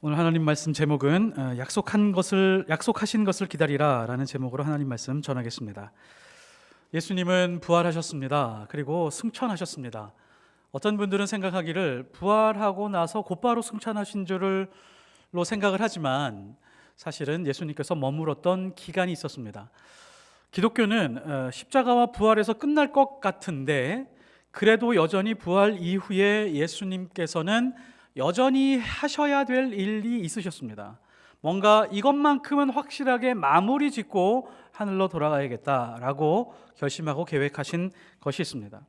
오늘 하나님 말씀 제목은 약속하신 것을 기다리라라는 제목으로 하나님 말씀 전하겠습니다. 예수님은 부활하셨습니다. 그리고 승천하셨습니다. 어떤 분들은 생각하기를 부활하고 나서 곧바로 승천하신 줄로 생각을 하지만 사실은 예수님께서 머물었던 기간이 있었습니다. 기독교는 십자가와 부활에서 끝날 것 같은데 그래도 여전히 부활 이후에 예수님께서는 여전히 하셔야 될 일이 있으셨습니다. 뭔가 이것만큼은 확실하게 마무리 짓고 하늘로 돌아가야겠다라고 결심하고 계획하신 것이 있습니다.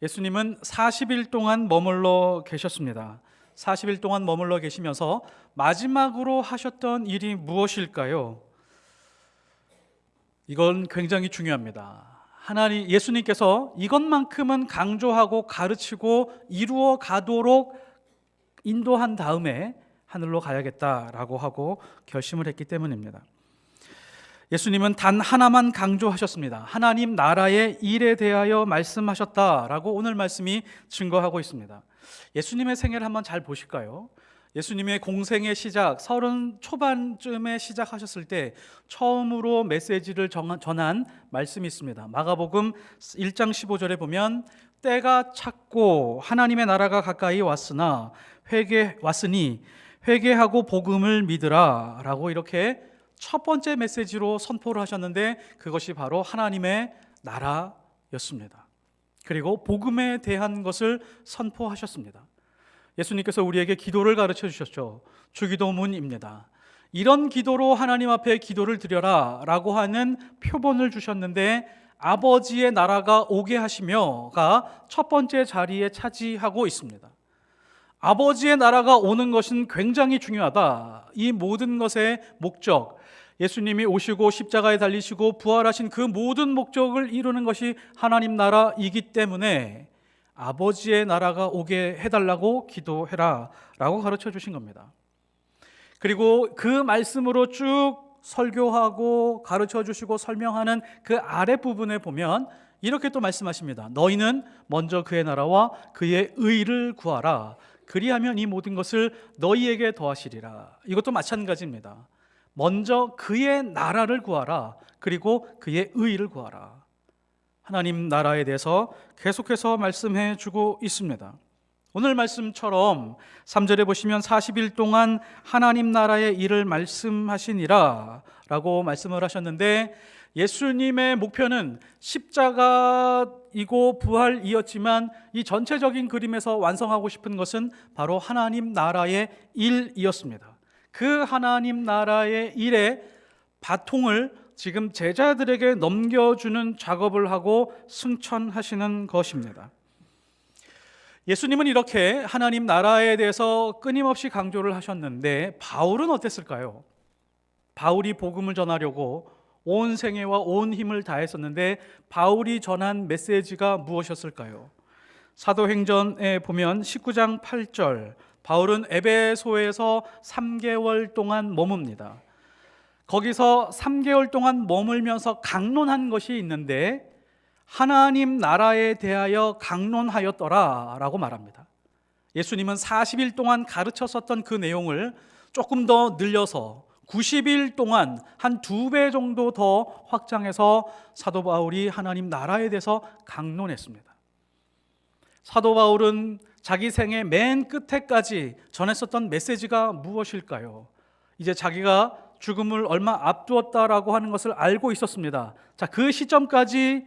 예수님은 40일 동안 머물러 계셨습니다. 40일 동안 머물러 계시면서 마지막으로 하셨던 일이 무엇일까요? 이건 굉장히 중요합니다. 예수님께서 이것만큼은 강조하고 가르치고 이루어 가도록 인도한 다음에 하늘로 가야겠다라고 하고 결심을 했기 때문입니다. 예수님은 단 하나만 강조하셨습니다. 하나님 나라의 일에 대하여 말씀하셨다라고 오늘 말씀이 증거하고 있습니다. 예수님의 생애를 한번 잘 보실까요? 예수님의 공생의 시작, 30 초반쯤에 시작하셨을 때 처음으로 메시지를 전한 말씀이 있습니다. 마가복음 1장 15절에 보면 때가 찼고 하나님의 나라가 가까이 왔으니 회개하고 복음을 믿으라 라고 이렇게 첫 번째 메시지로 선포를 하셨는데 그것이 바로 하나님의 나라였습니다. 그리고 복음에 대한 것을 선포하셨습니다. 예수님께서 우리에게 기도를 가르쳐 주셨죠. 주기도문입니다. 이런 기도로 하나님 앞에 기도를 드려라 라고 하는 표본을 주셨는데 아버지의 나라가 오게 하시며가 첫 번째 자리에 차지하고 있습니다. 아버지의 나라가 오는 것은 굉장히 중요하다. 이 모든 것의 목적, 예수님이 오시고 십자가에 달리시고 부활하신 그 모든 목적을 이루는 것이 하나님 나라이기 때문에 아버지의 나라가 오게 해달라고 기도해라 라고 가르쳐 주신 겁니다. 그리고 그 말씀으로 쭉 설교하고 가르쳐 주시고 설명하는 그 아랫부분에 보면 이렇게 또 말씀하십니다. 너희는 먼저 그의 나라와 그의 의를 구하라. 그리하면 이 모든 것을 너희에게 더하시리라. 이것도 마찬가지입니다. 먼저 그의 나라를 구하라. 그리고 그의 의를 구하라. 하나님 나라에 대해서 계속해서 말씀해 주고 있습니다. 오늘 말씀처럼 3절에 보시면 40일 동안 하나님 나라의 일을 말씀하시니라 라고 말씀을 하셨는데 예수님의 목표는 십자가이고 부활이었지만 이 전체적인 그림에서 완성하고 싶은 것은 바로 하나님 나라의 일이었습니다. 그 하나님 나라의 일의 바통을 지금 제자들에게 넘겨주는 작업을 하고 승천하시는 것입니다. 예수님은 이렇게 하나님 나라에 대해서 끊임없이 강조를 하셨는데 바울은 어땠을까요? 바울이 복음을 전하려고 온 생애와 온 힘을 다했었는데 바울이 전한 메시지가 무엇이었을까요? 사도행전에 보면 19장 8절 바울은 에베소에서 3개월 동안 머뭅니다. 거기서 3개월 동안 머물면서 강론한 것이 있는데 하나님 나라에 대하여 강론하였더라 라고 말합니다. 예수님은 40일 동안 가르쳤었던 그 내용을 조금 더 늘려서 90일 동안 한 2배 정도 더 확장해서 사도 바울이 하나님 나라에 대해서 강론했습니다. 사도 바울은 자기 생애 맨 끝에까지 전했었던 메시지가 무엇일까요? 이제 자기가 죽음을 얼마 앞두었다라고 하는 것을 알고 있었습니다. 자, 그 시점까지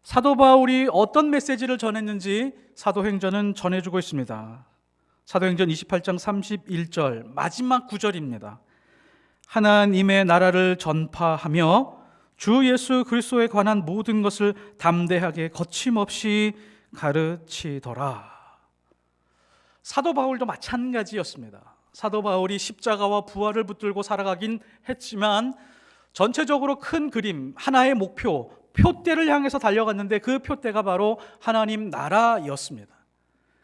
사도 바울이 어떤 메시지를 전했는지 사도행전은 전해주고 있습니다. 사도행전 28장 31절 마지막 구절입니다. 하나님의 나라를 전파하며 주 예수 그리스도에 관한 모든 것을 담대하게 거침없이 가르치더라. 사도 바울도 마찬가지였습니다. 사도 바울이 십자가와 부활을 붙들고 살아가긴 했지만 전체적으로 큰 그림, 하나의 목표, 표대를 향해서 달려갔는데 그 표대가 바로 하나님 나라였습니다.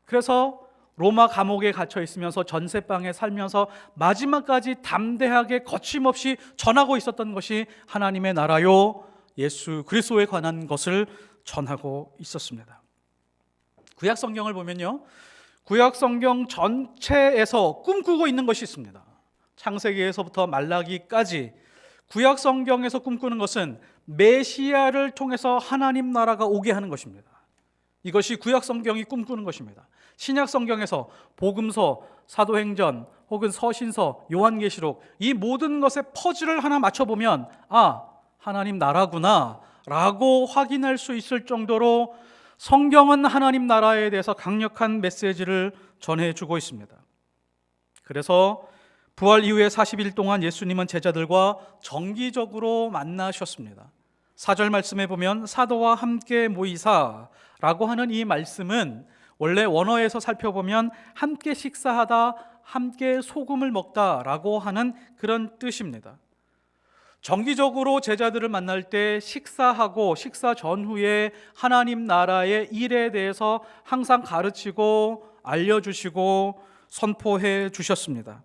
그래서 로마 감옥에 갇혀 있으면서 전세방에 살면서 마지막까지 담대하게 거침없이 전하고 있었던 것이 하나님의 나라요 예수 그리스도에 관한 것을 전하고 있었습니다. 구약 성경을 보면요 구약 성경 전체에서 꿈꾸고 있는 것이 있습니다. 창세기에서부터 말라기까지 구약 성경에서 꿈꾸는 것은 메시아를 통해서 하나님 나라가 오게 하는 것입니다. 이것이 구약 성경이 꿈꾸는 것입니다. 신약 성경에서 복음서, 사도행전 혹은 서신서, 요한계시록 이 모든 것의 퍼즐을 하나 맞춰보면 하나님 나라구나 라고 확인할 수 있을 정도로 성경은 하나님 나라에 대해서 강력한 메시지를 전해주고 있습니다. 그래서 부활 이후에 40일 동안 예수님은 제자들과 정기적으로 만나셨습니다. 4절 말씀에 보면 사도와 함께 모이사라고 하는 이 말씀은 원래 원어에서 살펴보면 함께 식사하다, 함께 소금을 먹다라고 하는 그런 뜻입니다. 정기적으로 제자들을 만날 때 식사하고 식사 전후에 하나님 나라의 일에 대해서 항상 가르치고 알려주시고 선포해 주셨습니다.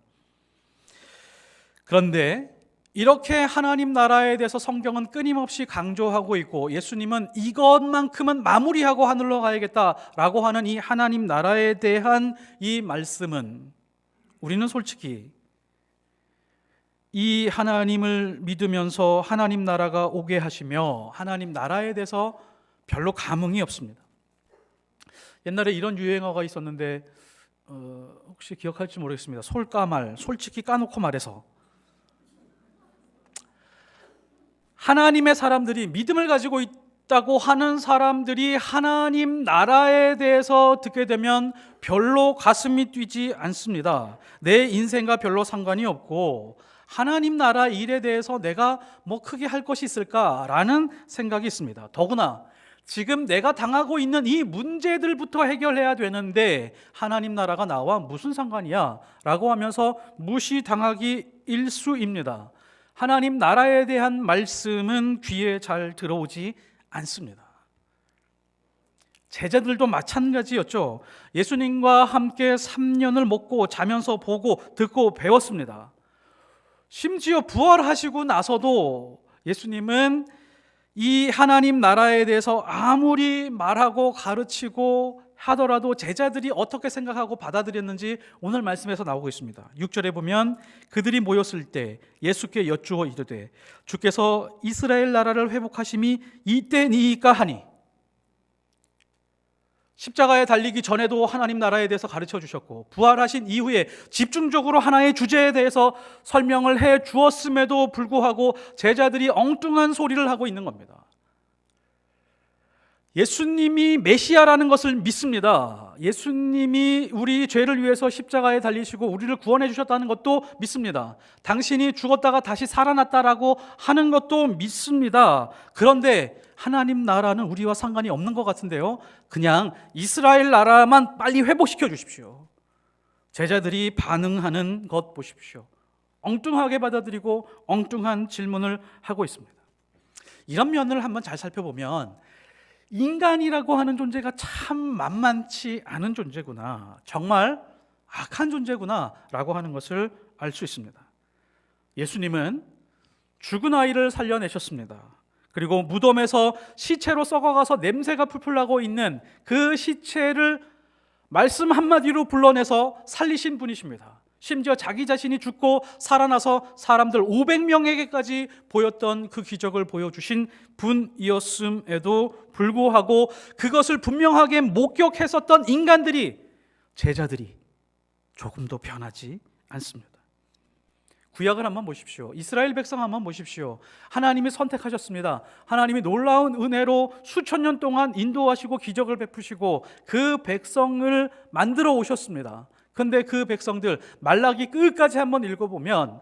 그런데 이렇게 하나님 나라에 대해서 성경은 끊임없이 강조하고 있고 예수님은 이것만큼은 마무리하고 하늘로 가야겠다라고 하는 이 하나님 나라에 대한 이 말씀은 우리는 솔직히 이 하나님을 믿으면서 하나님 나라가 오게 하시며 하나님 나라에 대해서 별로 감흥이 없습니다. 옛날에 이런 유행어가 있었는데 혹시 기억할지 모르겠습니다. 솔까말, 솔직히 까놓고 말해서 하나님의 사람들이 믿음을 가지고 있다고 하는 사람들이 하나님 나라에 대해서 듣게 되면 별로 가슴이 뛰지 않습니다. 내 인생과 별로 상관이 없고 하나님 나라 일에 대해서 내가 뭐 크게 할 것이 있을까라는 생각이 있습니다. 더구나 지금 내가 당하고 있는 이 문제들부터 해결해야 되는데 하나님 나라가 나와 무슨 상관이야? 라고 하면서 무시당하기 일쑤입니다. 하나님 나라에 대한 말씀은 귀에 잘 들어오지 않습니다. 제자들도 마찬가지였죠. 예수님과 함께 3년을 먹고 자면서 보고 듣고 배웠습니다. 심지어 부활하시고 나서도 예수님은 이 하나님 나라에 대해서 아무리 말하고 가르치고 하더라도 제자들이 어떻게 생각하고 받아들였는지 오늘 말씀에서 나오고 있습니다. 6절에 보면 그들이 모였을 때 예수께 여쭈어 이르되 주께서 이스라엘 나라를 회복하심이 이때니이까 하니, 십자가에 달리기 전에도 하나님 나라에 대해서 가르쳐 주셨고 부활하신 이후에 집중적으로 하나의 주제에 대해서 설명을 해 주었음에도 불구하고 제자들이 엉뚱한 소리를 하고 있는 겁니다. 예수님이 메시아라는 것을 믿습니다. 예수님이 우리 죄를 위해서 십자가에 달리시고 우리를 구원해 주셨다는 것도 믿습니다. 당신이 죽었다가 다시 살아났다라고 하는 것도 믿습니다. 그런데 하나님 나라는 우리와 상관이 없는 것 같은데요, 그냥 이스라엘 나라만 빨리 회복시켜 주십시오. 제자들이 반응하는 것 보십시오. 엉뚱하게 받아들이고 엉뚱한 질문을 하고 있습니다. 이런 면을 한번 잘 살펴보면 인간이라고 하는 존재가 참 만만치 않은 존재구나, 정말 악한 존재구나 라고 하는 것을 알 수 있습니다. 예수님은 죽은 아이를 살려내셨습니다. 그리고 무덤에서 시체로 썩어가서 냄새가 풀풀 나고 있는 그 시체를 말씀 한마디로 불러내서 살리신 분이십니다. 심지어 자기 자신이 죽고 살아나서 사람들 500명에게까지 보였던 그 기적을 보여주신 분이었음에도 불구하고 그것을 분명하게 목격했었던 인간들이, 제자들이 조금도 변하지 않습니다. 구약을 한번 보십시오. 이스라엘 백성 한번 보십시오. 하나님이 선택하셨습니다. 하나님이 놀라운 은혜로 수천 년 동안 인도하시고 기적을 베푸시고 그 백성을 만들어 오셨습니다. 그런데 그 백성들 말라기 끝까지 한번 읽어보면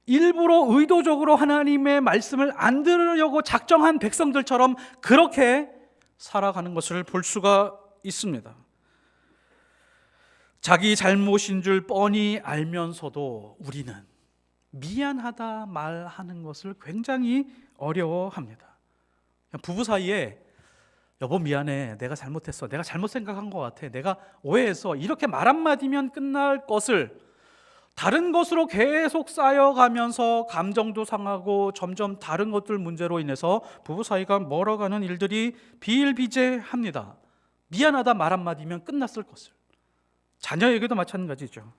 일부러 의도적으로 하나님의 말씀을 안 들으려고 작정한 백성들처럼 그렇게 살아가는 것을 볼 수가 있습니다. 자기 잘못인 줄 뻔히 알면서도 우리는 미안하다 말하는 것을 굉장히 어려워합니다. 부부 사이에 여보 미안해, 내가 잘못했어, 내가 잘못 생각한 것 같아, 내가 오해했어, 이렇게 말 한마디면 끝날 것을 다른 것으로 계속 쌓여가면서 감정도 상하고 점점 다른 것들 문제로 인해서 부부 사이가 멀어가는 일들이 비일비재합니다. 미안하다 말 한마디면 끝났을 것을. 자녀에게도 마찬가지죠.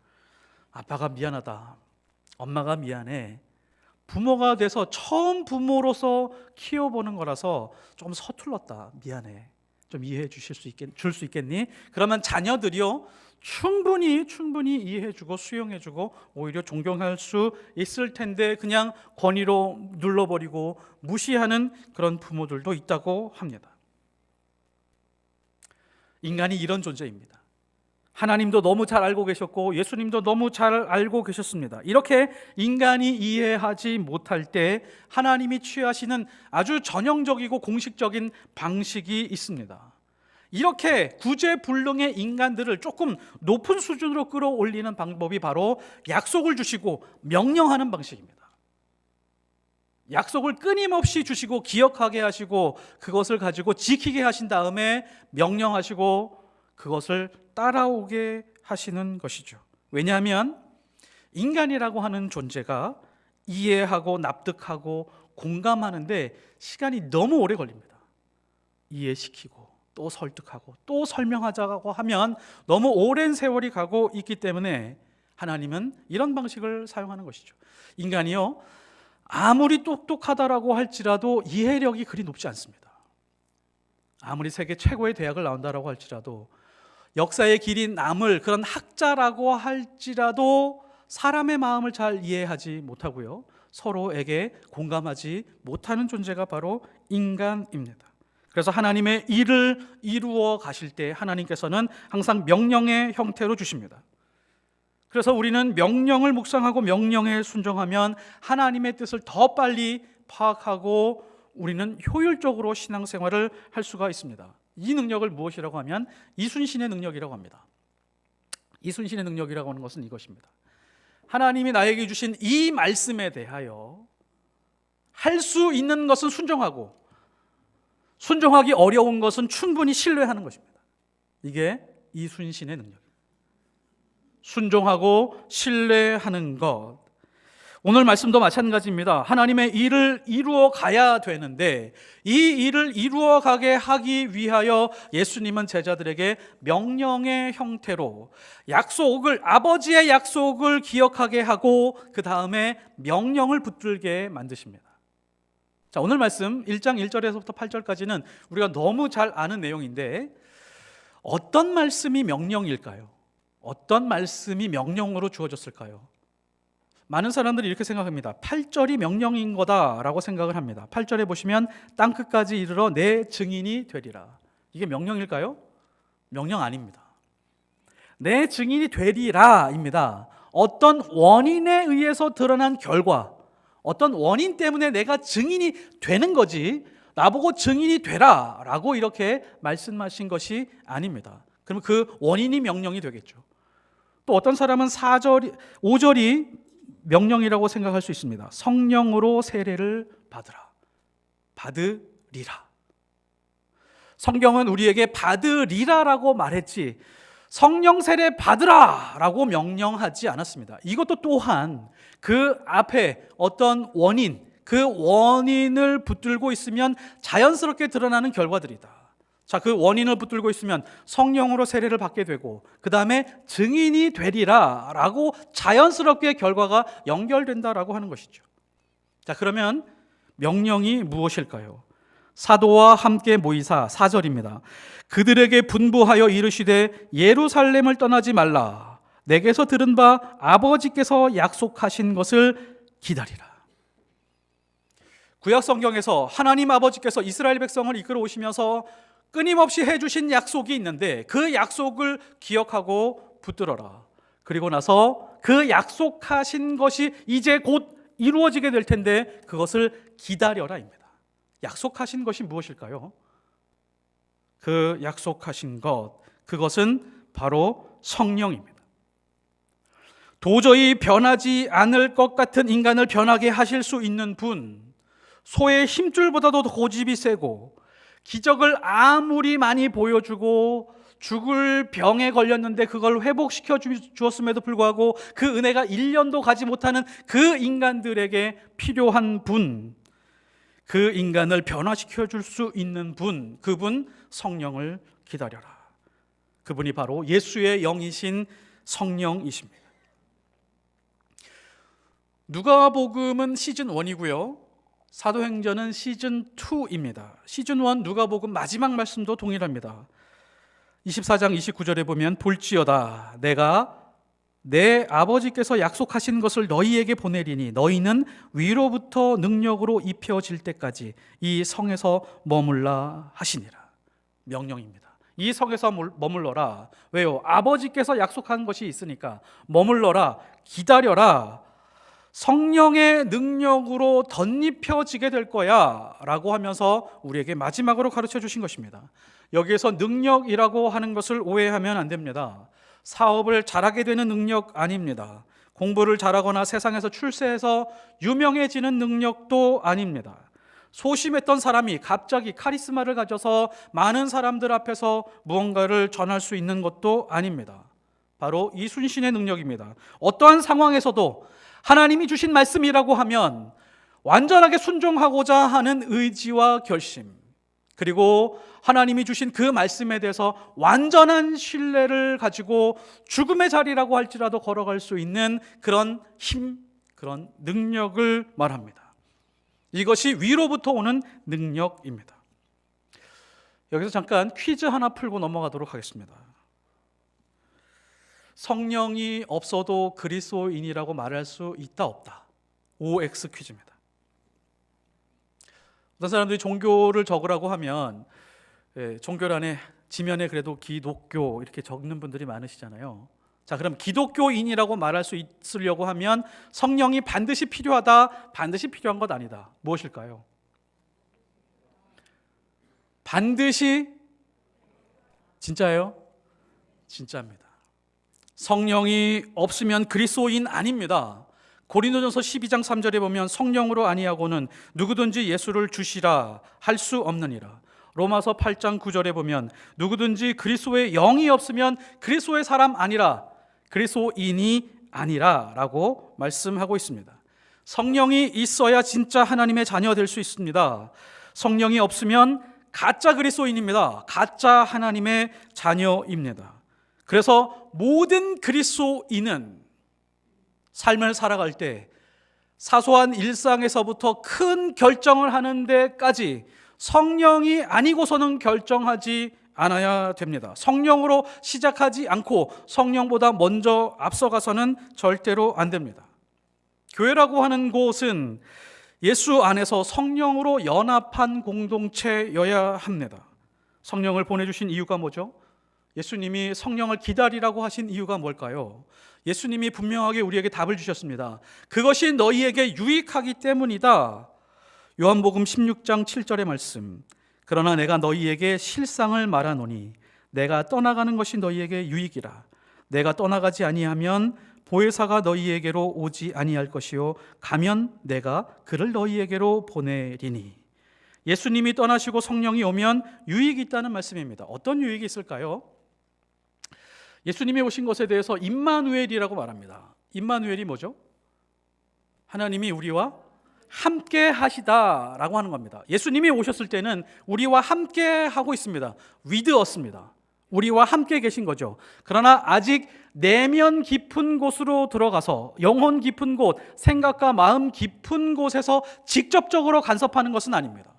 아빠가 미안하다, 엄마가 미안해. 부모가 돼서 처음 부모로서 키워보는 거라서 좀 서툴렀다, 미안해, 좀 이해해 줄 수 있겠니? 그러면 자녀들이요 충분히 이해해주고 수용해주고 오히려 존경할 수 있을 텐데 그냥 권위로 눌러버리고 무시하는 그런 부모들도 있다고 합니다. 인간이 이런 존재입니다. 하나님도 너무 잘 알고 계셨고 예수님도 너무 잘 알고 계셨습니다. 이렇게 인간이 이해하지 못할 때 하나님이 취하시는 아주 전형적이고 공식적인 방식이 있습니다. 이렇게 구제불능의 인간들을 조금 높은 수준으로 끌어올리는 방법이 바로 약속을 주시고 명령하는 방식입니다. 약속을 끊임없이 주시고 기억하게 하시고 그것을 가지고 지키게 하신 다음에 명령하시고 그것을 따라오게 하시는 것이죠. 왜냐하면 인간이라고 하는 존재가 이해하고 납득하고 공감하는데 시간이 너무 오래 걸립니다. 이해시키고 또 설득하고 또 설명하자고 하면 너무 오랜 세월이 가고 있기 때문에 하나님은 이런 방식을 사용하는 것이죠. 인간이요 아무리 똑똑하다라고 할지라도 이해력이 그리 높지 않습니다. 아무리 세계 최고의 대학을 나온다라고 할지라도 역사의 길이 남을 그런 학자라고 할지라도 사람의 마음을 잘 이해하지 못하고요 서로에게 공감하지 못하는 존재가 바로 인간입니다. 그래서 하나님의 일을 이루어 가실 때 하나님께서는 항상 명령의 형태로 주십니다. 그래서 우리는 명령을 묵상하고 명령에 순종하면 하나님의 뜻을 더 빨리 파악하고 우리는 효율적으로 신앙생활을 할 수가 있습니다. 이 능력을 무엇이라고 하면 이순신의 능력이라고 합니다. 이순신의 능력이라고 하는 것은 이것입니다. 하나님이 나에게 주신 이 말씀에 대하여 할 수 있는 것은 순종하고 순종하기 어려운 것은 충분히 신뢰하는 것입니다. 이게 이순신의 능력입니다. 순종하고 신뢰하는 것. 오늘 말씀도 마찬가지입니다. 하나님의 일을 이루어 가야 되는데 이 일을 이루어 가게 하기 위하여 예수님은 제자들에게 명령의 형태로 아버지의 약속을 기억하게 하고 그 다음에 명령을 붙들게 만드십니다. 자, 오늘 말씀 1장 1절에서부터 8절까지는 우리가 너무 잘 아는 내용인데 어떤 말씀이 명령일까요? 어떤 말씀이 명령으로 주어졌을까요? 많은 사람들이 이렇게 생각합니다. 8절이 명령인 거다라고 생각을 합니다. 8절에 보시면 땅끝까지 이르러 내 증인이 되리라. 이게 명령일까요? 명령 아닙니다. 내 증인이 되리라입니다. 어떤 원인에 의해서 드러난 결과, 어떤 원인 때문에 내가 증인이 되는 거지 나보고 증인이 되라 라고 이렇게 말씀하신 것이 아닙니다. 그럼 그 원인이 명령이 되겠죠. 또 어떤 사람은 5절이 명령이라고 생각할 수 있습니다. 성령으로 세례를 받으리라. 성경은 우리에게 받으리라라고 말했지 성령 세례 받으라라고 명령하지 않았습니다. 이것도 또한 그 앞에 어떤 원인, 그 원인을 붙들고 있으면 자연스럽게 드러나는 결과들이다. 자, 그 원인을 붙들고 있으면 성령으로 세례를 받게 되고 그 다음에 증인이 되리라 라고 자연스럽게 결과가 연결된다라고 하는 것이죠. 자, 그러면 명령이 무엇일까요? 사도와 함께 모이사 4절입니다. 그들에게 분부하여 이르시되 예루살렘을 떠나지 말라. 내게서 들은 바 아버지께서 약속하신 것을 기다리라. 구약 성경에서 하나님 아버지께서 이스라엘 백성을 이끌어 오시면서 끊임없이 해주신 약속이 있는데 그 약속을 기억하고 붙들어라. 그리고 나서 그 약속하신 것이 이제 곧 이루어지게 될 텐데 그것을 기다려라입니다. 약속하신 것이 무엇일까요? 그 약속하신 것, 그것은 바로 성령입니다. 도저히 변하지 않을 것 같은 인간을 변하게 하실 수 있는 분, 소의 힘줄보다도 더 고집이 세고 기적을 아무리 많이 보여주고 죽을 병에 걸렸는데 그걸 회복시켜 주었음에도 불구하고 그 은혜가 1년도 가지 못하는 그 인간들에게 필요한 분, 그 인간을 변화시켜 줄 수 있는 분, 그분 성령을 기다려라. 그분이 바로 예수의 영이신 성령이십니다. 누가복음은 시즌 1이고요. 사도행전은 시즌 2입니다. 시즌 1 누가복음 마지막 말씀도 동일합니다. 24장 29절에 보면 볼지어다 내가 내 아버지께서 약속하신 것을 너희에게 보내리니 너희는 위로부터 능력으로 입혀질 때까지 이 성에서 머물라 하시니라. 명령입니다. 이 성에서 머물러라. 왜요? 아버지께서 약속한 것이 있으니까 머물러라, 기다려라. 성령의 능력으로 덧입혀지게 될 거야 라고 하면서 우리에게 마지막으로 가르쳐 주신 것입니다. 여기에서 능력이라고 하는 것을 오해하면 안 됩니다. 사업을 잘하게 되는 능력 아닙니다. 공부를 잘하거나 세상에서 출세해서 유명해지는 능력도 아닙니다. 소심했던 사람이 갑자기 카리스마를 가져서 많은 사람들 앞에서 무언가를 전할 수 있는 것도 아닙니다. 바로 이순신의 능력입니다. 어떠한 상황에서도 하나님이 주신 말씀이라고 하면 완전하게 순종하고자 하는 의지와 결심, 그리고 하나님이 주신 그 말씀에 대해서 완전한 신뢰를 가지고 죽음의 자리라고 할지라도 걸어갈 수 있는 그런 힘, 그런 능력을 말합니다. 이것이 위로부터 오는 능력입니다. 여기서 잠깐 퀴즈 하나 풀고 넘어가도록 하겠습니다. 성령이 없어도 그리스도인이라고 말할 수 있다 없다? OX 퀴즈입니다. 어떤 사람들이 종교를 적으라고 하면 종교란에 지면에 그래도 기독교 이렇게 적는 분들이 많으시잖아요. 자, 그럼 기독교인이라고 말할 수 있으려고 하면 성령이 반드시 필요하다, 반드시 필요한 것 아니다. 무엇일까요? 반드시, 진짜예요? 진짜입니다. 성령이 없으면 그리스도인 아닙니다. 고린도전서 12장 3절에 보면 성령으로 아니하고는 누구든지 예수를 주시라 할 수 없느니라. 로마서 8장 9절에 보면 누구든지 그리스도의 영이 없으면 그리스도의 사람 아니라, 그리스도인이 아니라 라고 말씀하고 있습니다. 성령이 있어야 진짜 하나님의 자녀 될 수 있습니다. 성령이 없으면 가짜 그리스도인입니다. 가짜 하나님의 자녀입니다. 그래서 모든 그리스도인은 삶을 살아갈 때 사소한 일상에서부터 큰 결정을 하는 데까지 성령이 아니고서는 결정하지 않아야 됩니다. 성령으로 시작하지 않고 성령보다 먼저 앞서가서는 절대로 안 됩니다. 교회라고 하는 곳은 예수 안에서 성령으로 연합한 공동체여야 합니다. 성령을 보내주신 이유가 뭐죠? 예수님이 성령을 기다리라고 하신 이유가 뭘까요? 예수님이 분명하게 우리에게 답을 주셨습니다. 그것이 너희에게 유익하기 때문이다. 요한복음 16장 7절의 말씀. 그러나 내가 너희에게 실상을 말하노니 내가 떠나가는 것이 너희에게 유익이라. 내가 떠나가지 아니하면 보혜사가 너희에게로 오지 아니할 것이요 가면 내가 그를 너희에게로 보내리니. 예수님이 떠나시고 성령이 오면 유익이 있다는 말씀입니다. 어떤 유익이 있을까요? 예수님이 오신 것에 대해서 임마누엘이라고 말합니다. 임마누엘이 뭐죠? 하나님이 우리와 함께 하시다라고 하는 겁니다. 예수님이 오셨을 때는 우리와 함께 하고 있습니다. with us입니다. 우리와 함께 계신 거죠. 그러나 아직 내면 깊은 곳으로 들어가서 영혼 깊은 곳, 생각과 마음 깊은 곳에서 직접적으로 간섭하는 것은 아닙니다.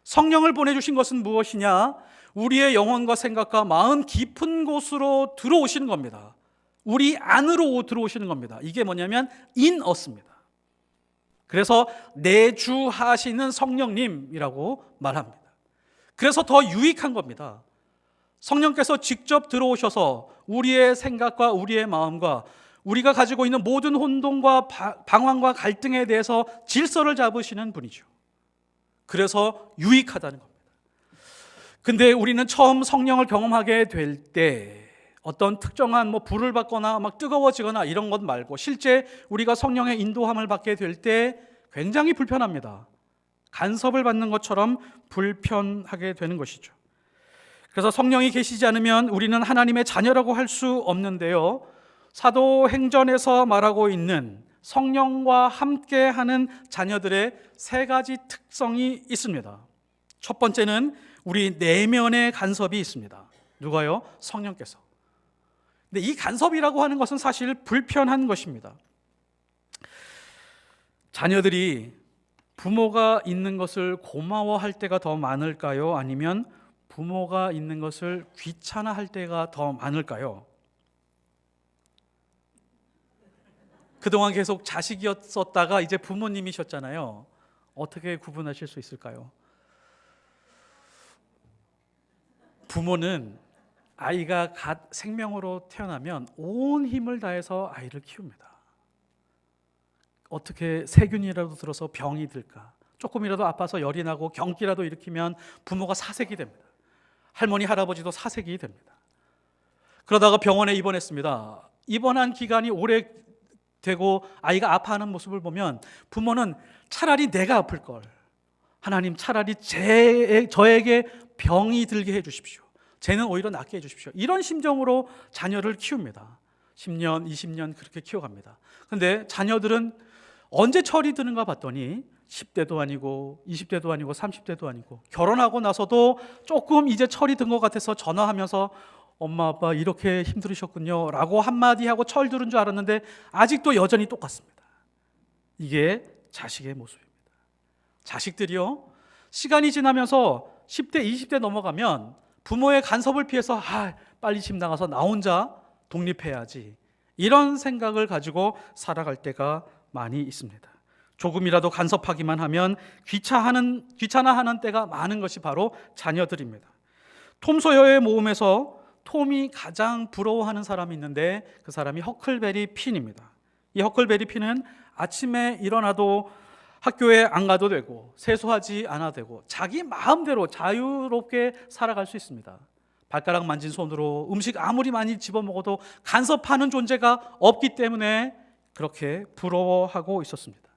성령을 보내주신 것은 무엇이냐? 우리의 영혼과 생각과 마음 깊은 곳으로 들어오시는 겁니다. 우리 안으로 들어오시는 겁니다. 이게 뭐냐면 in us입니다. 그래서 내주하시는 성령님이라고 말합니다. 그래서 더 유익한 겁니다. 성령께서 직접 들어오셔서 우리의 생각과 우리의 마음과 우리가 가지고 있는 모든 혼동과 방황과 갈등에 대해서 질서를 잡으시는 분이죠. 그래서 유익하다는 겁니다. 근데 우리는 처음 성령을 경험하게 될 때 어떤 특정한 불을 받거나 막 뜨거워지거나 이런 것 말고 실제 우리가 성령의 인도함을 받게 될 때 굉장히 불편합니다. 간섭을 받는 것처럼 불편하게 되는 것이죠. 그래서 성령이 계시지 않으면 우리는 하나님의 자녀라고 할 수 없는데요. 사도행전에서 말하고 있는 성령과 함께하는 자녀들의 세 가지 특성이 있습니다. 첫 번째는 우리 내면의 간섭이 있습니다. 누가요? 성령께서. 근데 이 간섭이라고 하는 것은 사실 불편한 것입니다. 자녀들이 부모가 있는 것을 고마워할 때가 더 많을까요? 아니면 부모가 있는 것을 귀찮아할 때가 더 많을까요? 그동안 계속 자식이었었다가 이제 부모님이셨잖아요. 어떻게 구분하실 수 있을까요? 부모는 아이가 갓 생명으로 태어나면 온 힘을 다해서 아이를 키웁니다. 어떻게 세균이라도 들어서 병이 들까? 조금이라도 아파서 열이 나고 경기라도 일으키면 부모가 사색이 됩니다. 할머니, 할아버지도 사색이 됩니다. 그러다가 병원에 입원했습니다. 입원한 기간이 오래 되고 아이가 아파하는 모습을 보면 부모는 차라리 내가 아플 걸, 하나님 차라리 저에게 병이 들게 해주십시오. 쟤는 오히려 낫게 해주십시오. 이런 심정으로 자녀를 키웁니다. 10년, 20년 그렇게 키워갑니다. 그런데 자녀들은 언제 철이 드는가 봤더니 10대도 아니고 20대도 아니고 30대도 아니고 결혼하고 나서도 조금 이제 철이 든 것 같아서 전화하면서 엄마 아빠 이렇게 힘들으셨군요 라고 한마디 하고 철 들은 줄 알았는데 아직도 여전히 똑같습니다. 이게 자식의 모습입니다. 자식들이요, 시간이 지나면서 10대 20대 넘어가면 부모의 간섭을 피해서 빨리 집 나가서 나 혼자 독립해야지, 이런 생각을 가지고 살아갈 때가 많이 있습니다. 조금이라도 간섭하기만 하면 귀찮아하는 때가 많은 것이 바로 자녀들입니다. 톰 소여의 모험에서 톰이 가장 부러워하는 사람이 있는데 그 사람이 허클베리 핀입니다. 이 허클베리 핀은 아침에 일어나도 학교에 안 가도 되고 세수하지 않아도 되고 자기 마음대로 자유롭게 살아갈 수 있습니다. 발가락 만진 손으로 음식 아무리 많이 집어먹어도 간섭하는 존재가 없기 때문에 그렇게 부러워하고 있었습니다.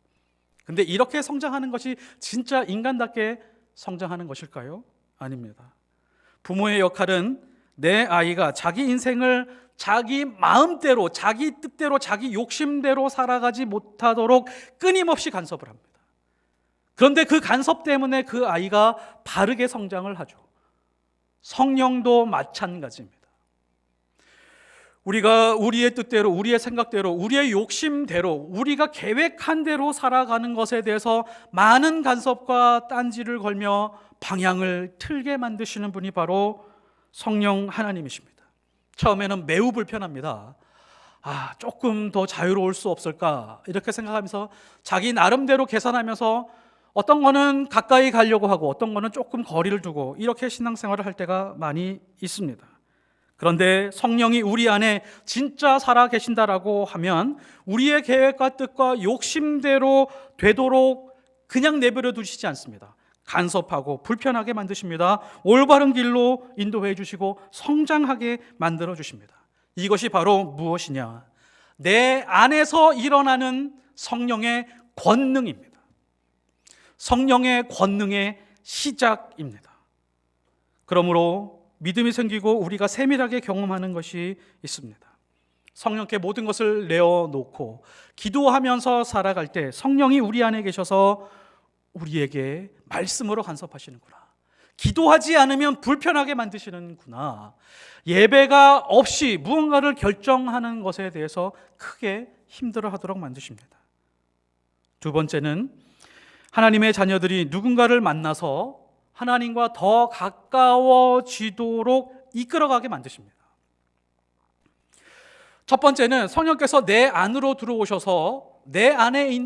근데 이렇게 성장하는 것이 진짜 인간답게 성장하는 것일까요? 아닙니다. 부모의 역할은 내 아이가 자기 인생을 자기 마음대로, 자기 뜻대로, 자기 욕심대로 살아가지 못하도록 끊임없이 간섭을 합니다. 그런데 그 간섭 때문에 그 아이가 바르게 성장을 하죠. 성령도 마찬가지입니다. 우리가 우리의 뜻대로, 우리의 생각대로, 우리의 욕심대로, 우리가 계획한 대로 살아가는 것에 대해서 많은 간섭과 딴지를 걸며 방향을 틀게 만드시는 분이 바로 성령 하나님이십니다. 처음에는 매우 불편합니다. 조금 더 자유로울 수 없을까 이렇게 생각하면서 자기 나름대로 계산하면서 어떤 거는 가까이 가려고 하고 어떤 거는 조금 거리를 두고 이렇게 신앙생활을 할 때가 많이 있습니다. 그런데 성령이 우리 안에 진짜 살아 계신다라고 하면 우리의 계획과 뜻과 욕심대로 되도록 그냥 내버려 두시지 않습니다. 간섭하고 불편하게 만드십니다. 올바른 길로 인도해 주시고 성장하게 만들어 주십니다. 이것이 바로 무엇이냐? 내 안에서 일어나는 성령의 권능입니다. 성령의 권능의 시작입니다. 그러므로 믿음이 생기고 우리가 세밀하게 경험하는 것이 있습니다. 성령께 모든 것을 내어놓고 기도하면서 살아갈 때 성령이 우리 안에 계셔서 우리에게 말씀으로 간섭하시는구나. 기도하지 않으면 불편하게 만드시는구나. 예배가 없이 무언가를 결정하는 것에 대해서 크게 힘들어하도록 만드십니다. 두 번째는 하나님의 자녀들이 누군가를 만나서 하나님과 더 가까워지도록 이끌어가게 만드십니다. 첫 번째는 성령께서 내 안으로 들어오셔서 내 안에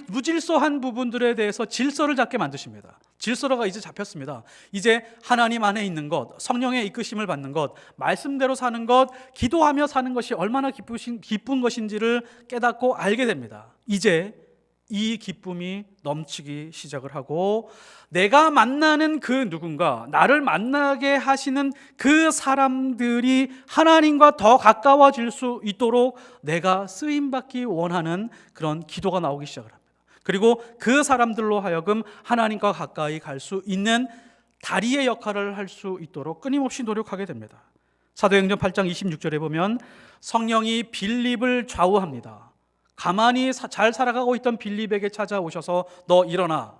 무질서한 부분들에 대해서 질서를 잡게 만드십니다. 질서가 이제 잡혔습니다. 이제 하나님 안에 있는 것, 성령의 이끄심을 받는 것, 말씀대로 사는 것, 기도하며 사는 것이 얼마나 기쁜 것인지를 깨닫고 알게 됩니다. 이제 이 기쁨이 넘치기 시작을 하고 내가 만나는 그 누군가, 나를 만나게 하시는 그 사람들이 하나님과 더 가까워질 수 있도록 내가 쓰임받기 원하는 그런 기도가 나오기 시작을 합니다. 그리고 그 사람들로 하여금 하나님과 가까이 갈 수 있는 다리의 역할을 할 수 있도록 끊임없이 노력하게 됩니다. 사도행전 8장 26절에 보면 성령이 빌립을 좌우합니다. 가만히 잘 살아가고 있던 빌립에게 찾아오셔서 너 일어나,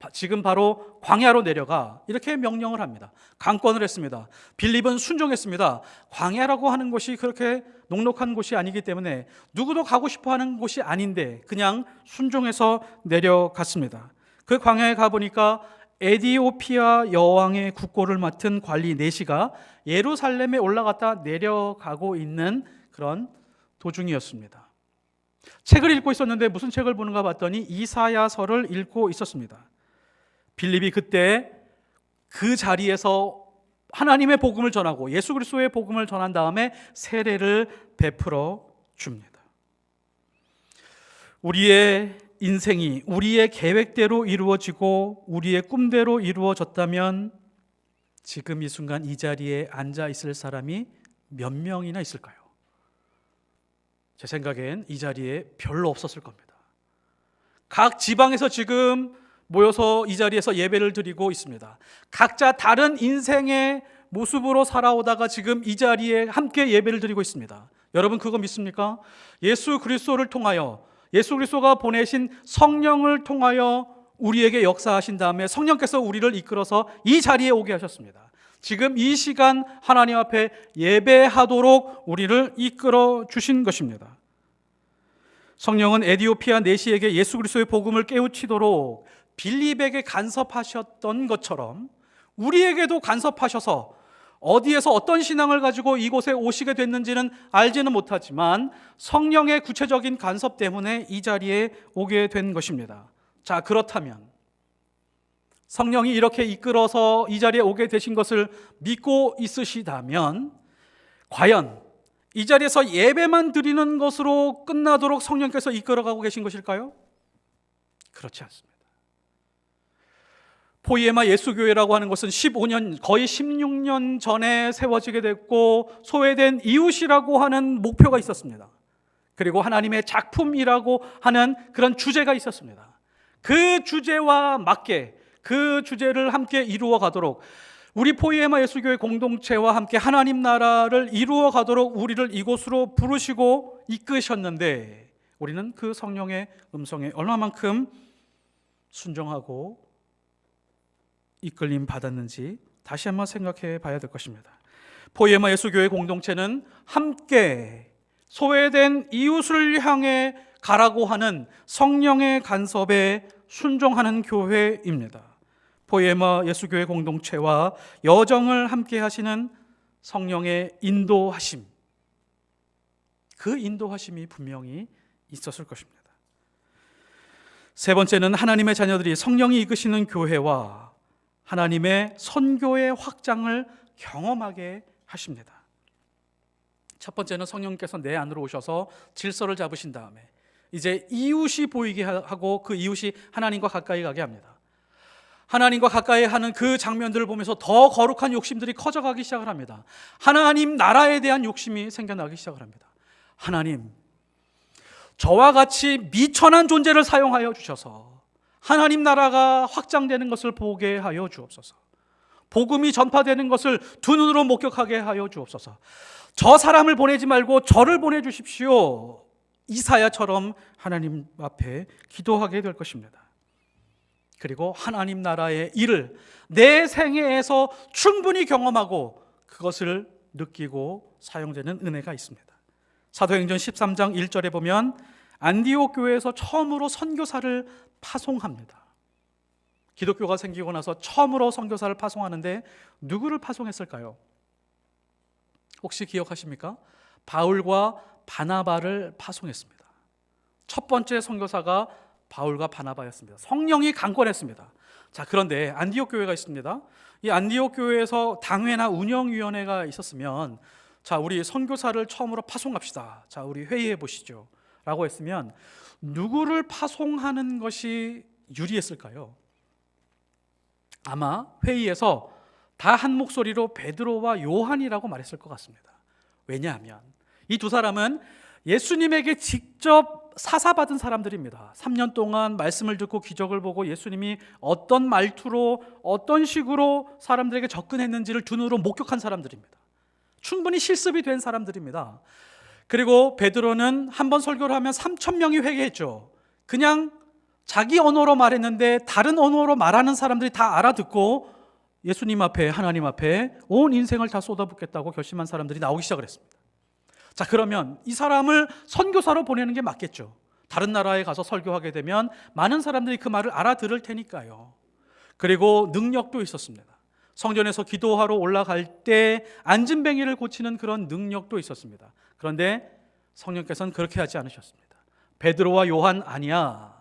지금 바로 광야로 내려가, 이렇게 명령을 합니다. 강권을 했습니다. 빌립은 순종했습니다. 광야라고 하는 곳이 그렇게 녹록한 곳이 아니기 때문에 누구도 가고 싶어하는 곳이 아닌데 그냥 순종해서 내려갔습니다. 그 광야에 가보니까 에디오피아 여왕의 국고를 맡은 관리 네시가 예루살렘에 올라갔다 내려가고 있는 그런 도중이었습니다. 책을 읽고 있었는데 무슨 책을 보는가 봤더니 이사야서를 읽고 있었습니다. 빌립이 그때 그 자리에서 하나님의 복음을 전하고 예수 그리스도의 복음을 전한 다음에 세례를 베풀어 줍니다. 우리의 인생이 우리의 계획대로 이루어지고 우리의 꿈대로 이루어졌다면 지금 이 순간 이 자리에 앉아 있을 사람이 몇 명이나 있을까요? 제 생각엔 이 자리에 별로 없었을 겁니다. 각 지방에서 지금 모여서 이 자리에서 예배를 드리고 있습니다. 각자 다른 인생의 모습으로 살아오다가 지금 이 자리에 함께 예배를 드리고 있습니다. 여러분 그거 믿습니까? 예수 그리스도를 통하여, 예수 그리스도가 보내신 성령을 통하여 우리에게 역사하신 다음에 성령께서 우리를 이끌어서 이 자리에 오게 하셨습니다. 지금 이 시간 하나님 앞에 예배하도록 우리를 이끌어 주신 것입니다. 성령은 에디오피아 네시에게 예수 그리스도의 복음을 깨우치도록 빌립에게 간섭하셨던 것처럼 우리에게도 간섭하셔서 어디에서 어떤 신앙을 가지고 이곳에 오시게 됐는지는 알지는 못하지만 성령의 구체적인 간섭 때문에 이 자리에 오게 된 것입니다. 자, 그렇다면 성령이 이렇게 이끌어서 이 자리에 오게 되신 것을 믿고 있으시다면 과연 이 자리에서 예배만 드리는 것으로 끝나도록 성령께서 이끌어가고 계신 것일까요? 그렇지 않습니다. 포이에마 예수교회라고 하는 것은 15년, 거의 16년 전에 세워지게 됐고 소외된 이웃이라고 하는 목표가 있었습니다. 그리고 하나님의 작품이라고 하는 그런 주제가 있었습니다. 그 주제와 맞게 그 주제를 함께 이루어 가도록 우리 포이에마 예수교회 공동체와 함께 하나님 나라를 이루어 가도록 우리를 이곳으로 부르시고 이끄셨는데 우리는 그 성령의 음성에 얼마만큼 순종하고 이끌림 받았는지 다시 한번 생각해 봐야 될 것입니다. 포이에마 예수교회 공동체는 함께 소외된 이웃을 향해 가라고 하는 성령의 간섭에 순종하는 교회입니다. 포이에마 예수교회 공동체와 여정을 함께 하시는 성령의 인도하심, 그 인도하심이 분명히 있었을 것입니다. 세 번째는 하나님의 자녀들이 성령이 이끄시는 교회와 하나님의 선교의 확장을 경험하게 하십니다. 첫 번째는 성령께서 내 안으로 오셔서 질서를 잡으신 다음에 이제 이웃이 보이게 하고 그 이웃이 하나님과 가까이 가게 합니다. 하나님과 가까이 하는 그 장면들을 보면서 더 거룩한 욕심들이 커져가기 시작을 합니다. 하나님 나라에 대한 욕심이 생겨나기 시작을 합니다. 하나님, 저와 같이 미천한 존재를 사용하여 주셔서 하나님 나라가 확장되는 것을 보게 하여 주옵소서. 복음이 전파되는 것을 두 눈으로 목격하게 하여 주옵소서. 저 사람을 보내지 말고 저를 보내주십시오. 이사야처럼 하나님 앞에 기도하게 될 것입니다. 그리고 하나님 나라의 일을 내 생애에서 충분히 경험하고 그것을 느끼고 사용되는 은혜가 있습니다. 사도행전 13장 1절에 보면 안디옥 교회에서 처음으로 선교사를 파송합니다. 기독교가 생기고 나서 처음으로 선교사를 파송하는데 누구를 파송했을까요? 혹시 기억하십니까? 바울과 바나바를 파송했습니다. 첫 번째 선교사가 바울과 바나바였습니다. 성령이 강권했습니다. 자, 그런데 안디옥 교회가 있습니다. 이 안디옥 교회에서 당회나 운영위원회가 있었으면 자, 우리 선교사를 처음으로 파송합시다. 자, 우리 회의해 보시죠. 라고 했으면 누구를 파송하는 것이 유리했을까요? 아마 회의에서 다 한 목소리로 베드로와 요한이라고 말했을 것 같습니다. 왜냐하면 이 두 사람은 예수님에게 직접 사사받은 사람들입니다. 3년 동안 말씀을 듣고 기적을 보고 예수님이 어떤 말투로 어떤 식으로 사람들에게 접근했는지를 두 눈으로 목격한 사람들입니다. 충분히 실습이 된 사람들입니다. 그리고 베드로는 한 번 설교를 하면 3,000명이 회개했죠. 그냥 자기 언어로 말했는데 다른 언어로 말하는 사람들이 다 알아듣고 예수님 앞에, 하나님 앞에 온 인생을 다 쏟아붓겠다고 결심한 사람들이 나오기 시작을 했습니다. 자, 그러면 이 사람을 선교사로 보내는 게 맞겠죠. 다른 나라에 가서 설교하게 되면 많은 사람들이 그 말을 알아들을 테니까요. 그리고 능력도 있었습니다. 성전에서 기도하러 올라갈 때 안진뱅이를 고치는 그런 능력도 있었습니다. 그런데 성령께서는 그렇게 하지 않으셨습니다. 베드로와 요한 아니야,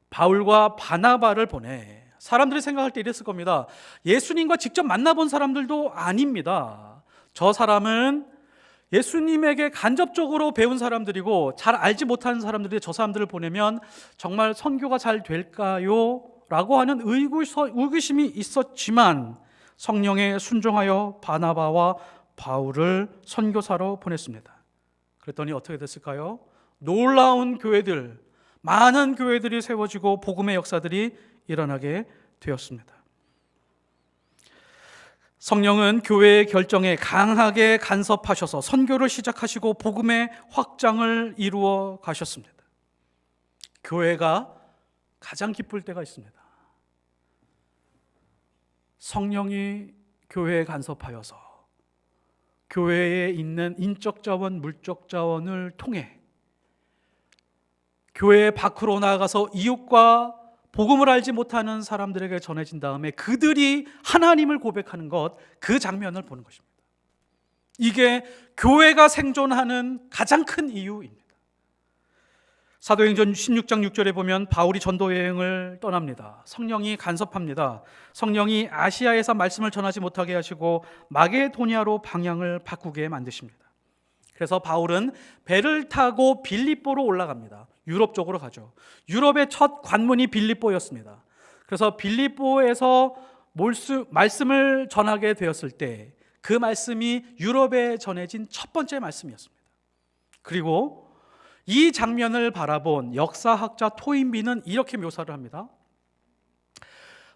바울과 바나바를 보내. 사람들이 생각할 때 이랬을 겁니다. 예수님과 직접 만나본 사람들도 아닙니다. 저 사람은 예수님에게 간접적으로 배운 사람들이고 잘 알지 못하는 사람들이 저 사람들을 보내면 정말 선교가 잘 될까요? 라고 하는 의구심이 있었지만 성령에 순종하여 바나바와 바울을 선교사로 보냈습니다. 그랬더니 어떻게 됐을까요? 놀라운 교회들, 많은 교회들이 세워지고 복음의 역사들이 일어나게 되었습니다. 성령은 교회의 결정에 강하게 간섭하셔서 선교를 시작하시고 복음의 확장을 이루어 가셨습니다. 교회가 가장 기쁠 때가 있습니다. 성령이 교회에 간섭하여서 교회에 있는 인적 자원, 물적 자원을 통해 교회 밖으로 나아가서 이웃과 복음을 알지 못하는 사람들에게 전해진 다음에 그들이 하나님을 고백하는 것, 그 장면을 보는 것입니다. 이게 교회가 생존하는 가장 큰 이유입니다. 사도행전 16장 6절에 보면 바울이 전도 여행을 떠납니다. 성령이 간섭합니다. 성령이 아시아에서 말씀을 전하지 못하게 하시고 마게도니아로 방향을 바꾸게 만드십니다. 그래서 바울은 배를 타고 빌립보로 올라갑니다. 유럽 쪽으로 가죠. 유럽의 첫 관문이 빌립보였습니다. 그래서 빌립보에서 말씀을 전하게 되었을 때 그 말씀이 유럽에 전해진 첫 번째 말씀이었습니다. 그리고 이 장면을 바라본 역사학자 토인비는 이렇게 묘사를 합니다.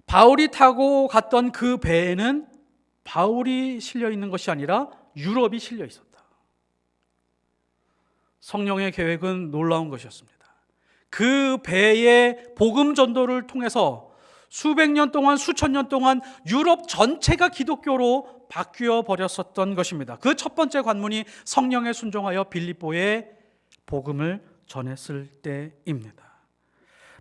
바울이 타고 갔던 그 배에는 바울이 실려 있는 것이 아니라 유럽이 실려 있었다. 성령의 계획은 놀라운 것이었습니다. 그 배의 복음 전도를 통해서 수백 년 동안, 수천 년 동안 유럽 전체가 기독교로 바뀌어 버렸었던 것입니다. 그 첫 번째 관문이 성령에 순종하여 빌립보에 복음을 전했을 때입니다.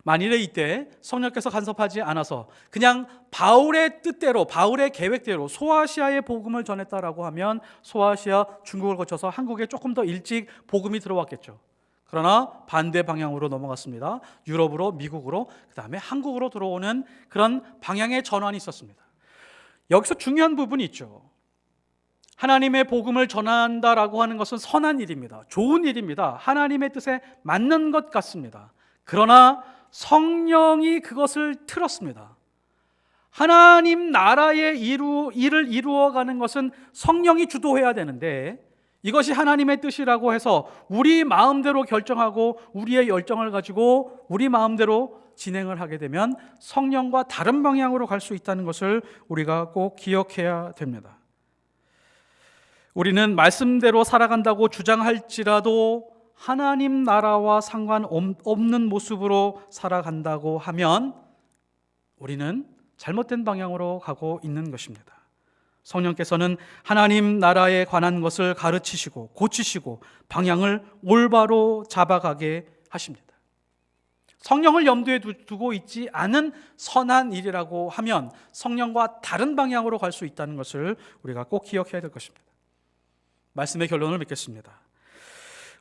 만일에 이때 성령께서 간섭하지 않아서 그냥 바울의 뜻대로, 바울의 계획대로 소아시아의 복음을 전했다라고 하면 소아시아, 중국을 거쳐서 한국에 조금 더 일찍 복음이 들어왔겠죠. 그러나 반대 방향으로 넘어갔습니다. 유럽으로, 미국으로, 그 다음에 한국으로 들어오는 그런 방향의 전환이 있었습니다. 여기서 중요한 부분이 있죠. 하나님의 복음을 전한다라고 하는 것은 선한 일입니다. 좋은 일입니다. 하나님의 뜻에 맞는 것 같습니다. 그러나 성령이 그것을 틀었습니다. 하나님 나라의 일을 이루어가는 것은 성령이 주도해야 되는데 이것이 하나님의 뜻이라고 해서 우리 마음대로 결정하고 우리의 열정을 가지고 우리 마음대로 진행을 하게 되면 성령과 다른 방향으로 갈 수 있다는 것을 우리가 꼭 기억해야 됩니다. 우리는 말씀대로 살아간다고 주장할지라도 하나님 나라와 상관없는 모습으로 살아간다고 하면 우리는 잘못된 방향으로 가고 있는 것입니다. 성령께서는 하나님 나라에 관한 것을 가르치시고 고치시고 방향을 올바로 잡아가게 하십니다. 성령을 염두에 두고 있지 않은 선한 일이라고 하면 성령과 다른 방향으로 갈 수 있다는 것을 우리가 꼭 기억해야 될 것입니다. 말씀의 결론을 맺겠습니다.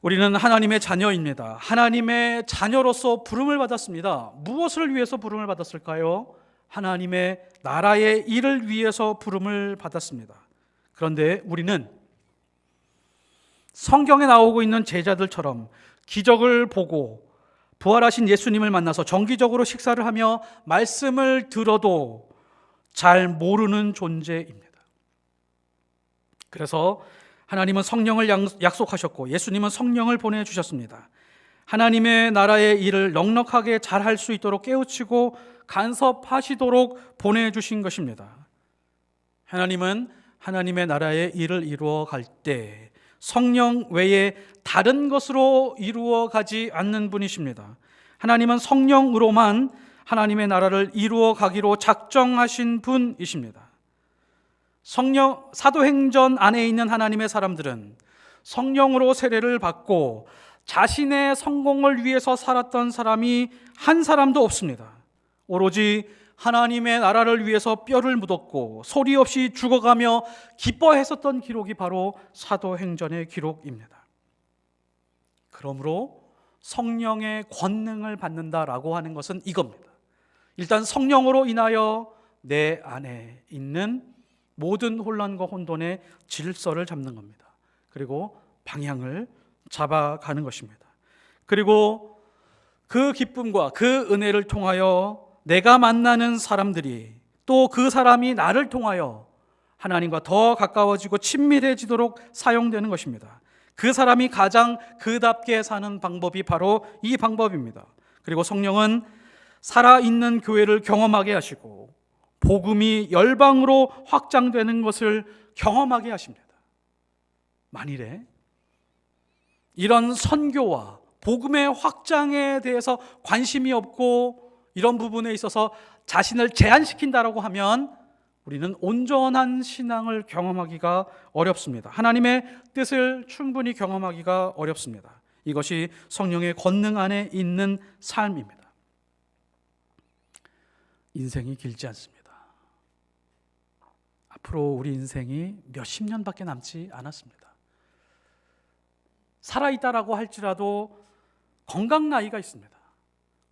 우리는 하나님의 자녀입니다. 하나님의 자녀로서 부름을 받았습니다. 무엇을 위해서 부름을 받았을까요? 하나님의 나라의 일을 위해서 부름을 받았습니다. 그런데 우리는 성경에 나오고 있는 제자들처럼 기적을 보고 부활하신 예수님을 만나서 정기적으로 식사를 하며 말씀을 들어도 잘 모르는 존재입니다. 그래서 하나님은 성령을 약속하셨고 예수님은 성령을 보내주셨습니다. 하나님의 나라의 일을 넉넉하게 잘 할 수 있도록 깨우치고 간섭하시도록 보내주신 것입니다. 하나님은 하나님의 나라의 일을 이루어 갈 때 성령 외에 다른 것으로 이루어 가지 않는 분이십니다. 하나님은 성령으로만 하나님의 나라를 이루어 가기로 작정하신 분이십니다. 사도행전 안에 있는 하나님의 사람들은 성령으로 세례를 받고 자신의 성공을 위해서 살았던 사람이 한 사람도 없습니다. 오로지 하나님의 나라를 위해서 뼈를 묻었고 소리 없이 죽어가며 기뻐했었던 기록이 바로 사도행전의 기록입니다. 그러므로 성령의 권능을 받는다라고 하는 것은 이겁니다. 일단 성령으로 인하여 내 안에 있는 모든 혼란과 혼돈의 질서를 잡는 겁니다. 그리고 방향을 잡아가는 것입니다. 그리고 그 기쁨과 그 은혜를 통하여 내가 만나는 사람들이 또 그 사람이 나를 통하여 하나님과 더 가까워지고 친밀해지도록 사용되는 것입니다. 그 사람이 가장 그답게 사는 방법이 바로 이 방법입니다. 그리고 성령은 살아있는 교회를 경험하게 하시고 복음이 열방으로 확장되는 것을 경험하게 하십니다. 만일에 이런 선교와 복음의 확장에 대해서 관심이 없고 이런 부분에 있어서 자신을 제한시킨다라고 하면 우리는 온전한 신앙을 경험하기가 어렵습니다. 하나님의 뜻을 충분히 경험하기가 어렵습니다. 이것이 성령의 권능 안에 있는 삶입니다. 인생이 길지 않습니다. 앞으로 우리 인생이 몇십 년밖에 남지 않았습니다. 살아있다라고 할지라도 건강 나이가 있습니다.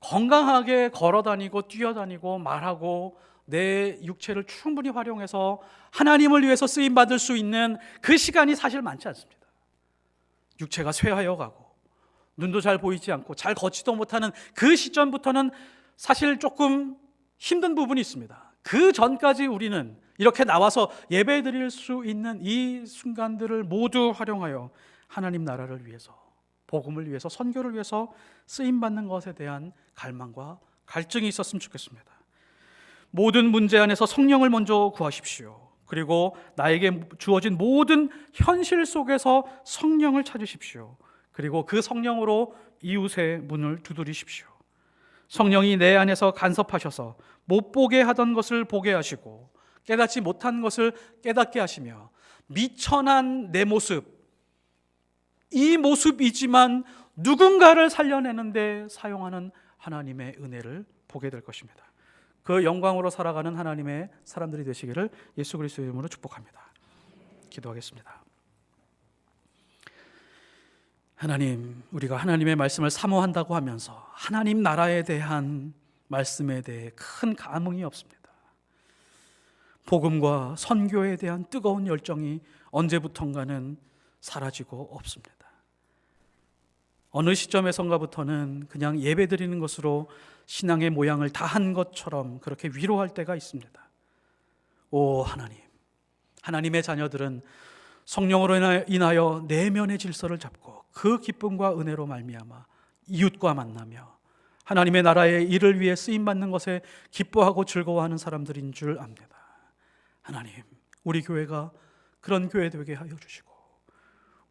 건강하게 걸어다니고 뛰어다니고 말하고 내 육체를 충분히 활용해서 하나님을 위해서 쓰임받을 수 있는 그 시간이 사실 많지 않습니다. 육체가 쇠하여 가고 눈도 잘 보이지 않고 잘 걷지도 못하는 그 시점부터는 사실 조금 힘든 부분이 있습니다. 그 전까지 우리는 이렇게 나와서 예배 드릴 수 있는 이 순간들을 모두 활용하여 하나님 나라를 위해서, 복음을 위해서, 선교를 위해서 쓰임받는 것에 대한 갈망과 갈증이 있었으면 좋겠습니다. 모든 문제 안에서 성령을 먼저 구하십시오. 그리고 나에게 주어진 모든 현실 속에서 성령을 찾으십시오. 그리고 그 성령으로 이웃의 문을 두드리십시오. 성령이 내 안에서 간섭하셔서 못 보게 하던 것을 보게 하시고 깨닫지 못한 것을 깨닫게 하시며 미천한 내 모습, 이 모습이지만 누군가를 살려내는데 사용하는 하나님의 은혜를 보게 될 것입니다. 그 영광으로 살아가는 하나님의 사람들이 되시기를 예수 그리스도의 이름으로 축복합니다. 기도하겠습니다. 하나님, 우리가 하나님의 말씀을 사모한다고 하면서 하나님 나라에 대한 말씀에 대해 큰 감흥이 없습니다. 복음과 선교에 대한 뜨거운 열정이 언제부턴가는 사라지고 없습니다. 어느 시점에선가부터는 그냥 예배 드리는 것으로 신앙의 모양을 다 한 것처럼 그렇게 위로할 때가 있습니다. 오 하나님, 하나님의 자녀들은 성령으로 인하여 내면의 질서를 잡고 그 기쁨과 은혜로 말미암아 이웃과 만나며 하나님의 나라의 일을 위해 쓰임받는 것에 기뻐하고 즐거워하는 사람들인 줄 압니다. 하나님, 우리 교회가 그런 교회 되게 하여 주시고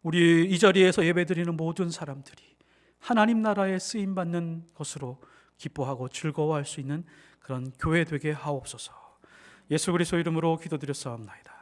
우리 이 자리에서 예배드리는 모든 사람들이 하나님 나라에 쓰임받는 것으로 기뻐하고 즐거워할 수 있는 그런 교회 되게 하옵소서. 예수 그리스도 이름으로 기도드렸사옵나이다.